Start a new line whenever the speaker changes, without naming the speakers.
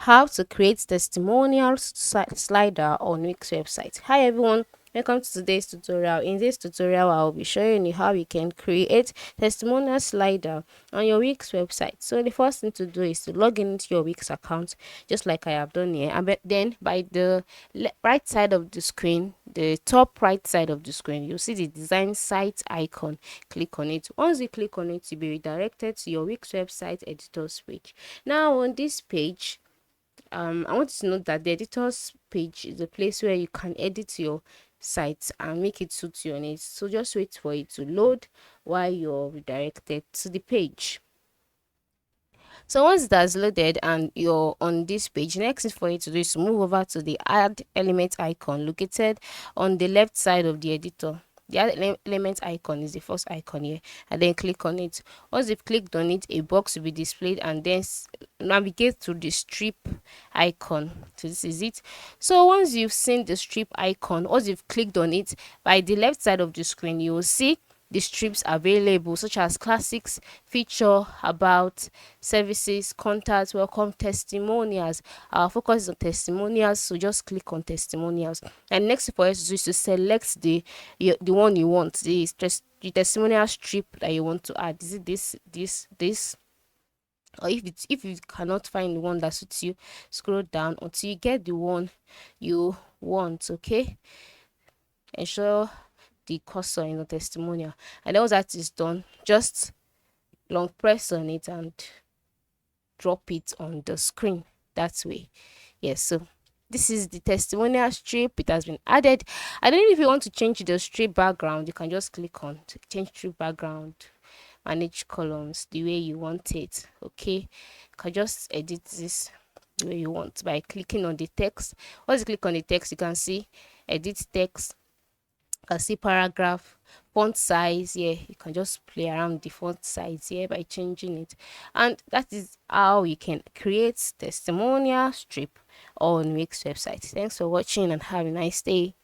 how to create testimonial slider on Wix website. Hi everyone, welcome to today's tutorial. In this tutorial, I'll be showing you how you can create testimonial slider on your Wix website. So the first thing to do is to log into your Wix account, just like I have done here. And then by the right side of the screen, the top right side of the screen, you'll see the design site icon. Click on it. Once you click on it, you'll be redirected to your Wix website editor's page. Now on this page, I want you to note that the editor's page is a place where you can edit your site and make it suit your needs. So just wait for it to load while you're redirected to the page. So once that's loaded and you're on this page, next thing for you to do is to move over to the add element icon located on the left side of the editor. The add element icon is the first icon here, and then click on it. Once you've clicked on it, a box will be displayed, and then navigate to the strip icon. So this is it. So once you've seen the strip icon, once you've clicked on it, by the left side of the screen, you will see the strips available, such as classics, feature, about, services, contacts, welcome, testimonials. Our focus is on testimonials, so just click on testimonials. And next for us is to select the one you want, the testimonial strip that you want to add. Is it this? Or if you cannot find the one that suits you, scroll down until you get the one you want. Okay, ensure the cursor in the testimonial, and once that is done, just long press on it and drop it on the screen that way. Yes, so this is the testimonial strip. It has been added. I don't know if you want to change the strip background, you can just click on to change strip background, manage columns the way you want it. Okay, you can just edit this the way you want by clicking on the text. Once you click on the text, you can see edit text. You can see paragraph, font size. Yeah, you can just play around the font size here by changing it. And that is how you can create testimonial strip on Wix website. Thanks for watching and have a nice day.